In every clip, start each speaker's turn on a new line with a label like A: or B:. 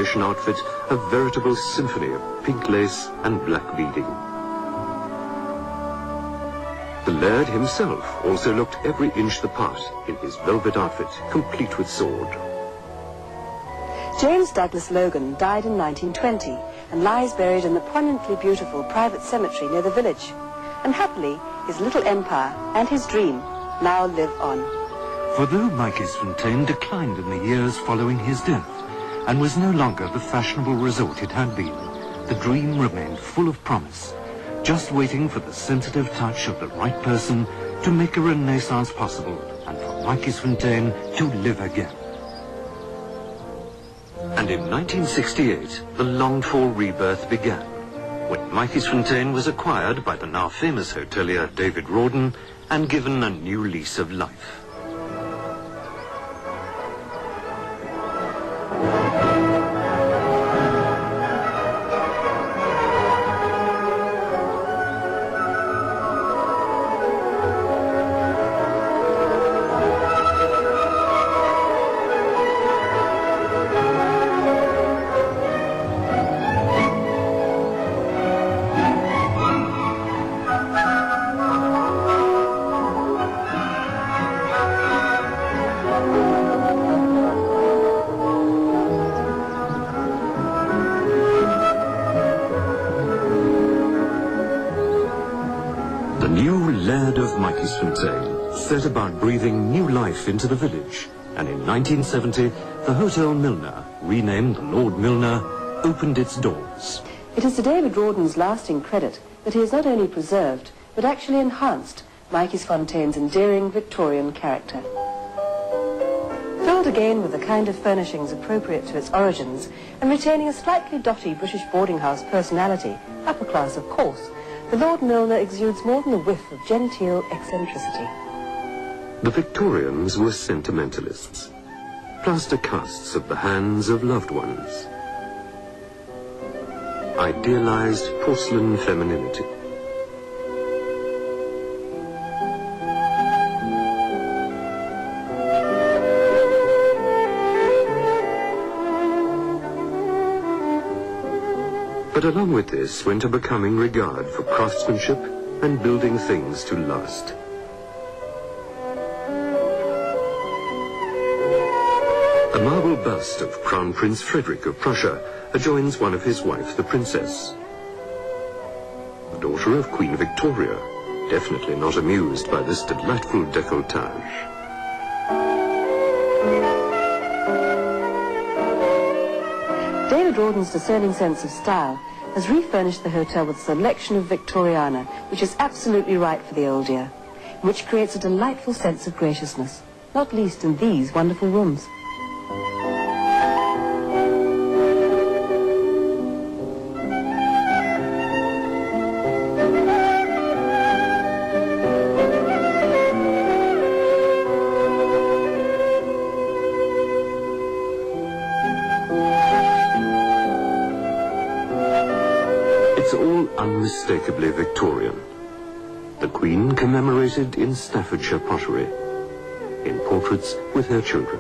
A: coronation outfit a veritable symphony of pink lace and black beading. The Laird himself also looked every inch the part in his velvet outfit, complete with sword.
B: James Douglas Logan died in 1920 and lies buried in the poignantly beautiful private cemetery near the village. And happily, his little empire and his dream now live on.
C: For though Matjiesfontein declined in the years following his death and was no longer the fashionable resort it had been, the dream remained full of promise, just waiting for the sensitive touch of the right person to make a renaissance possible and for Matjiesfontein to live again.
A: And in 1968, the longed-for rebirth began, when Matjiesfontein was acquired by the now famous hotelier David Rawdon and given a new lease of life. The new Laird of Matjiesfontein set about breathing new life into the village, and in 1970 the Hotel Milner, renamed the Lord Milner, opened its doors.
B: It is to David Rawdon's lasting credit that he has not only preserved, but actually enhanced Matjiesfontein's endearing Victorian character. Filled again with the kind of furnishings appropriate to its origins, and retaining a slightly dotty British boarding house personality, upper class of course, the Lord Milner exudes more than a whiff of genteel eccentricity.
A: The Victorians were sentimentalists, plaster casts of the hands of loved ones, idealized porcelain femininity. But along with this went a becoming regard for craftsmanship and building things to last. A marble bust of Crown Prince Frederick of Prussia adjoins one of his wife, the Princess. The daughter of Queen Victoria, definitely not amused by this delightful décolletage.
B: David Rawdon's discerning sense of style has refurnished the hotel with a selection of Victoriana, which is absolutely right for the old year, which creates a delightful sense of graciousness, not least in these wonderful rooms.
A: It's all unmistakably Victorian. The Queen commemorated in Staffordshire pottery, in portraits with her children.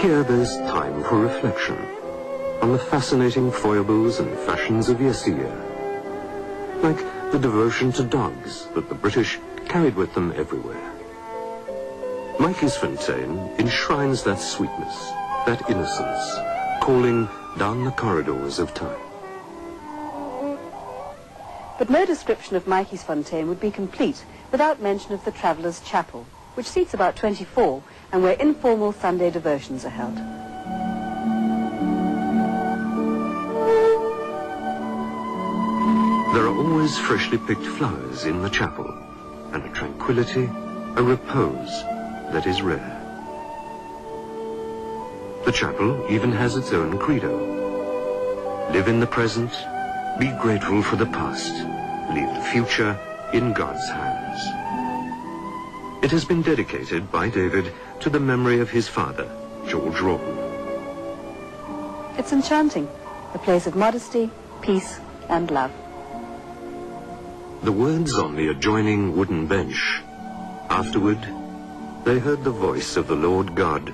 A: Here there's time for reflection on the fascinating foibles and fashions of yesteryear, like the devotion to dogs that the British carried with them everywhere. Matjiesfontein enshrines that sweetness, that innocence, calling down the corridors of time.
B: But no description of Matjiesfontein would be complete without mention of the Travellers' Chapel, which seats about 24 and where informal Sunday devotions are held.
A: There are always freshly picked flowers in the chapel, and a tranquility, a repose that is rare. The chapel even has its own credo. Live in the present, be grateful for the past, leave the future in God's hands. It has been dedicated by David to the memory of his father, George Rawdon.
B: It's enchanting, a place of modesty, peace and love.
A: The words on the adjoining wooden bench. Afterward, they heard the voice of the Lord God,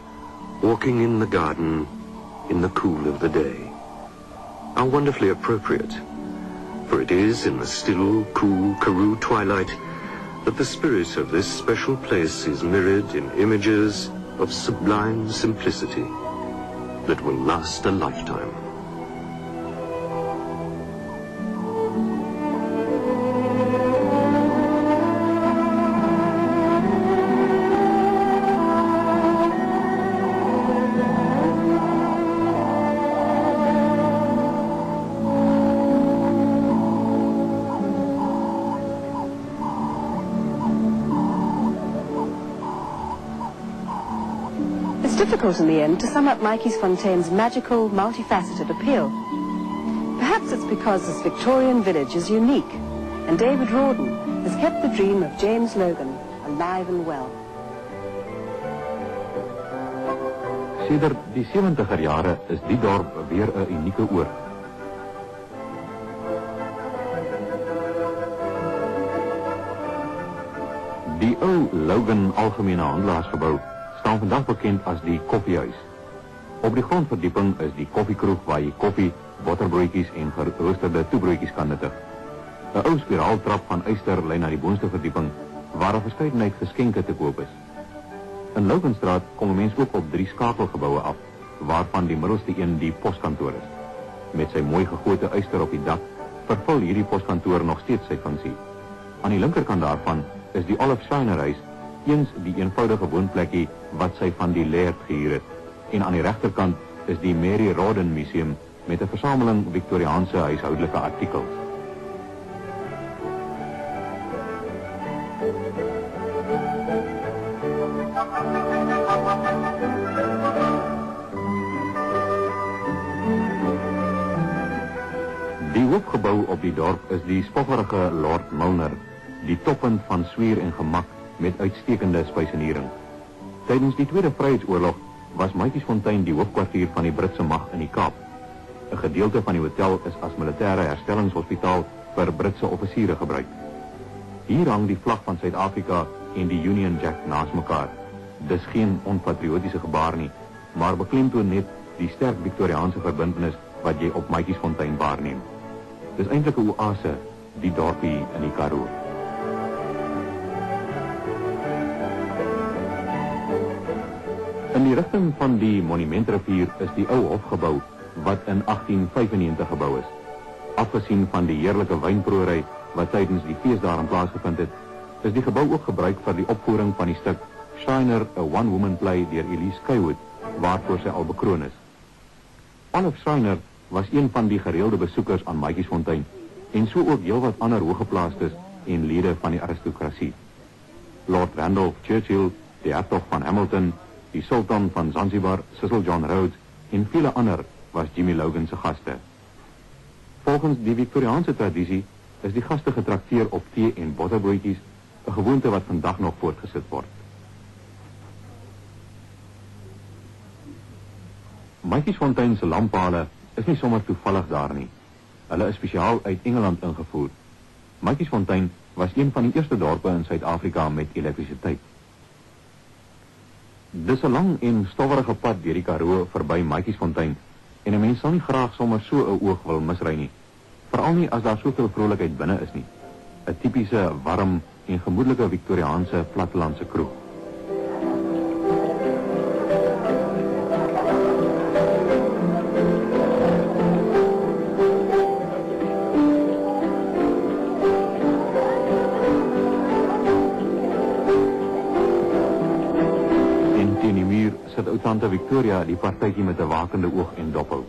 A: walking in the garden in the cool of the day, are wonderfully appropriate, for it is in the still, cool Karoo twilight that the spirit of this special place is mirrored in images of sublime simplicity that will last a lifetime.
B: Difficult in the end to sum up Matjiesfontein's magical, multifaceted appeal. Perhaps it's because this Victorian village is unique, and David Rawdon has kept the dream of James Logan alive and well.
D: Sedert die 70er jare is die dorp weer 'n unieke oord. Die ou Logan algemene handelaarsgebou staan vandag bekend as die koffiehuis. Op die grondverdieping is die koffiekroeg waar jy koffie, botterbroodjies en geroosterde toebroodjies kan nuttig. 'n Ou spiraaltrap van yster lei na die boonste verdieping waar 'n verskeidenheid geskenke te koop is. In Loganstraat kom 'n mens ook op 3 skakelgeboue af, waarvan die middelste een die poskantoor is. Met sy mooi gegote yster op die dak vervul hierdie poskantoor nog steeds sy funksie. Aan die linkerkant daarvan is die Olive Shinerhuis, eens die eenvoudige woonplekkie wat sy van die Laird gehuur het, en aan die regterkant is die Mary Rawdon Museum met 'n versameling Victoriaanse huishoudelike artikels. Die hoofgebou op die dorp is die spoggerige Lord Milner, die toppunt van sfeer en gemak met uitstekende spysenering. Tydens die Tweede Vryheidsoorlog was Matjiesfontein die hoofkwartier van die Britse mag in die Kaap. 'n Gedeelte van die hotel is as militêre herstellingshospitaal vir Britse offisiere gebruik. Hier hang die vlag van Suid-Afrika en die Union Jack naast mekaar. Dis geen onpatriotiese gebaar nie, maar beklemtoon net die sterk Victoriaanse verbintenis wat jy op Matjiesfontein waarneem. Dis eintlik 'n oase, die dorpie in die Karoo. In die rigting van die Monumentrivier is die ou hofgebou wat in 1895 gebou is. Afgesien van die heerlike wynproeëry wat tydens die fees daarin plaasgevind het, is die gebou ook gebruik vir die opvoering van die stuk Shiner, a one-woman play deur Elise Skywood, waarvoor sy al bekroon is. Olive Shiner was een van die gereelde besoekers aan Matjiesfontein en so ook heelwat ander hooggeplaastes en lede van die aristokrasie. Lord Randolph Churchill, die hertog van Hamilton, die sultan van Zanzibar, Cecil John Rhodes en vele ander was Jimmy Logan se gaste. Volgens die Victoriaanse tradisie is die gaste getrakteer op tee en botterbroodjies, 'n gewoonte wat vandag nog voortgesit word. Matjiesfontein se lamppale is nie sommer toevallig daar nie. Hulle is spesiaal uit Engeland ingevoer. Matjiesfontein was een van die eerste dorpe in Suid-Afrika met elektrisiteit. Dis 'n lang en stowwerige pad deur die Karoo verby Matjiesfontein en 'n mens sal nie graag sommer so 'n oog wil misry nie. Veral nie as daar soveel vrolikheid binne is nie. 'n Tipiese, warm en gemoedelike Victoriaanse plattelandse kroeg. Sit ou tante Victoria die partytjie met 'n wakende oog en dophou.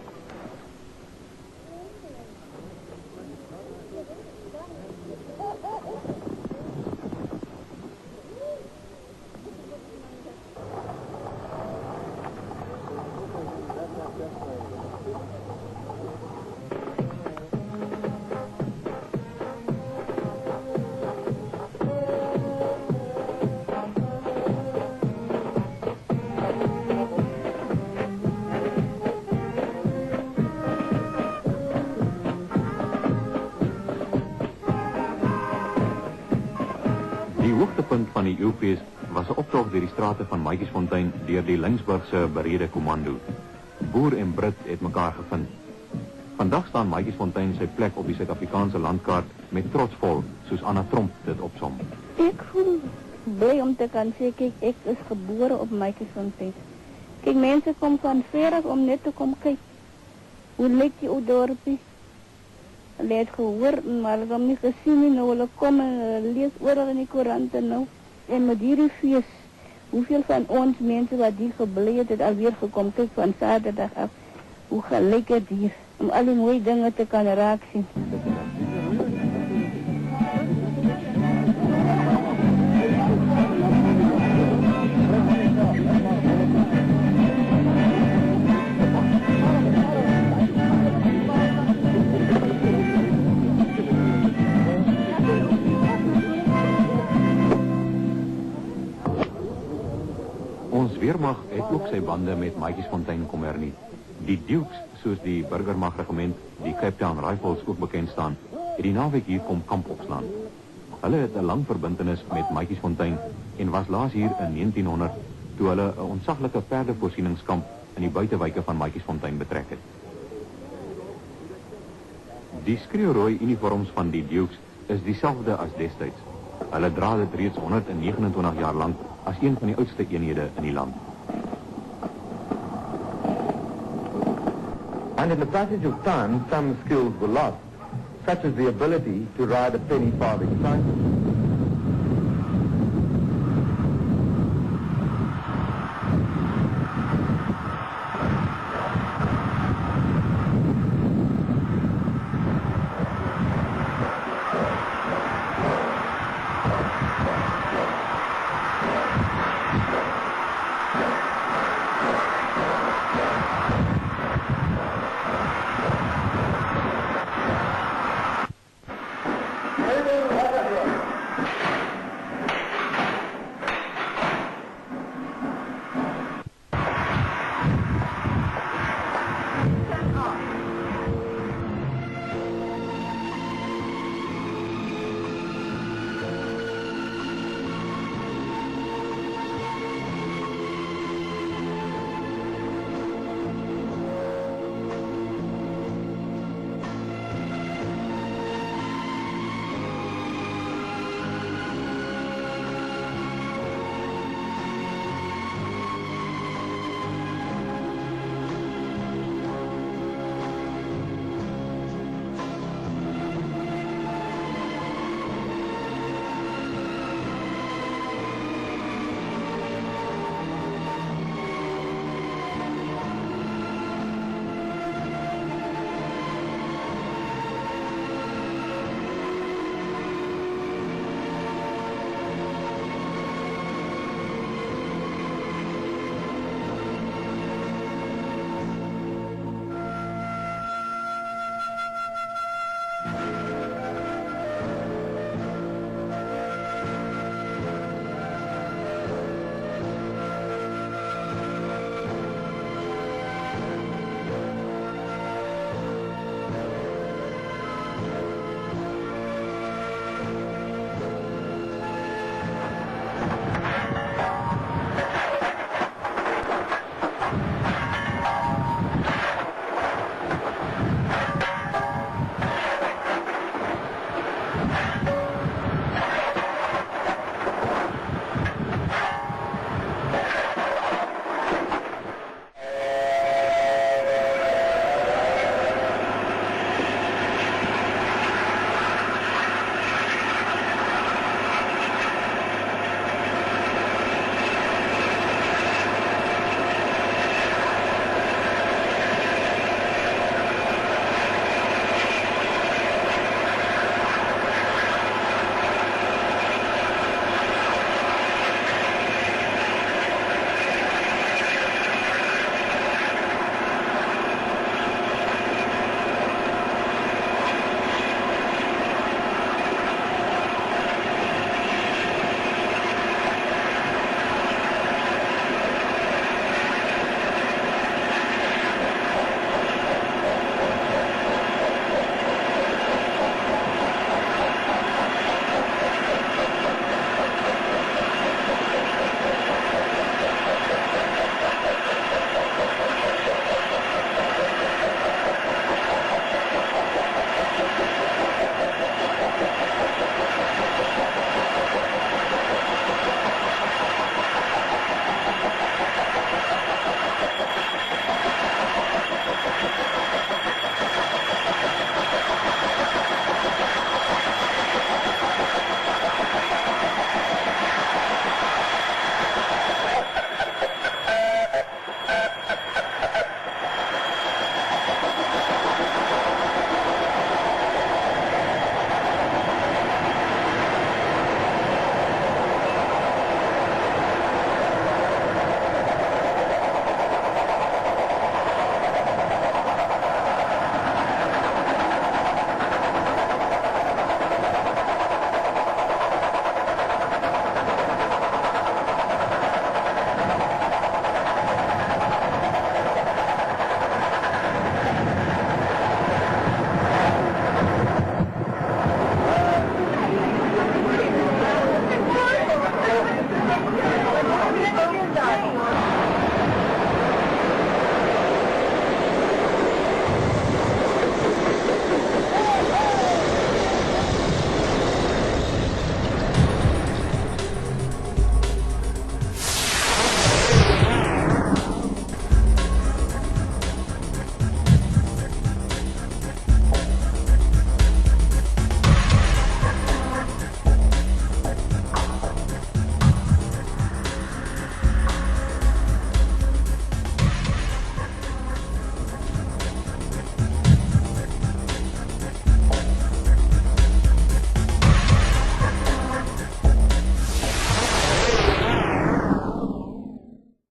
D: Die hoogtepunt van die eeufees was 'n optog deur die strate van Matjiesfontein deur die Linksburgse berede kommando. Boer en Brit het mekaar gevind. Vandag staan Matjiesfontein sy plek op die Suid-Afrikaanse landkaart met trots vol, soos Anna Tromp dit opsom.
E: Ek voel bly om te kan sê, kyk, ek is gebore op Matjiesfontein. Kijk, mensen komen van ver af om net te komen kijken. Hoe lyk die ou dorpie? Hulle het gehoor, maar hulle het hom nie gesien nie. Nou hulle kom en lees oral in die koerante nou. En met hierdie fees, hoeveel van ons mense wat hier gebly het alweer gekom, kyk van Saterdag af. Hoe gelyk het hier, om al die mooie dinge te kan raak sien.
D: Ons weermag het ook sy bande met Matjiesfontein kom hernie. Die Dukes, soos die burgermagregiment, die Cape Town Rifles ook bekend staan, het die naweek hier kom kamp opslaan. Hulle het 'n lang verbintenis met Matjiesfontein en was laas hier in 1900 toe hulle 'n ontsaglike perdevoorsieningskamp in die buitewyke van Matjiesfontein betrek het. Die skreeurooi uniforms van die Dukes is dieselfde as destyds. Hulle dra dit reeds 129 jaar lank as een van die oudste eenhede in die land.
F: And in the passage of time, some skills were lost, such as the ability to ride a penny farthing cycle.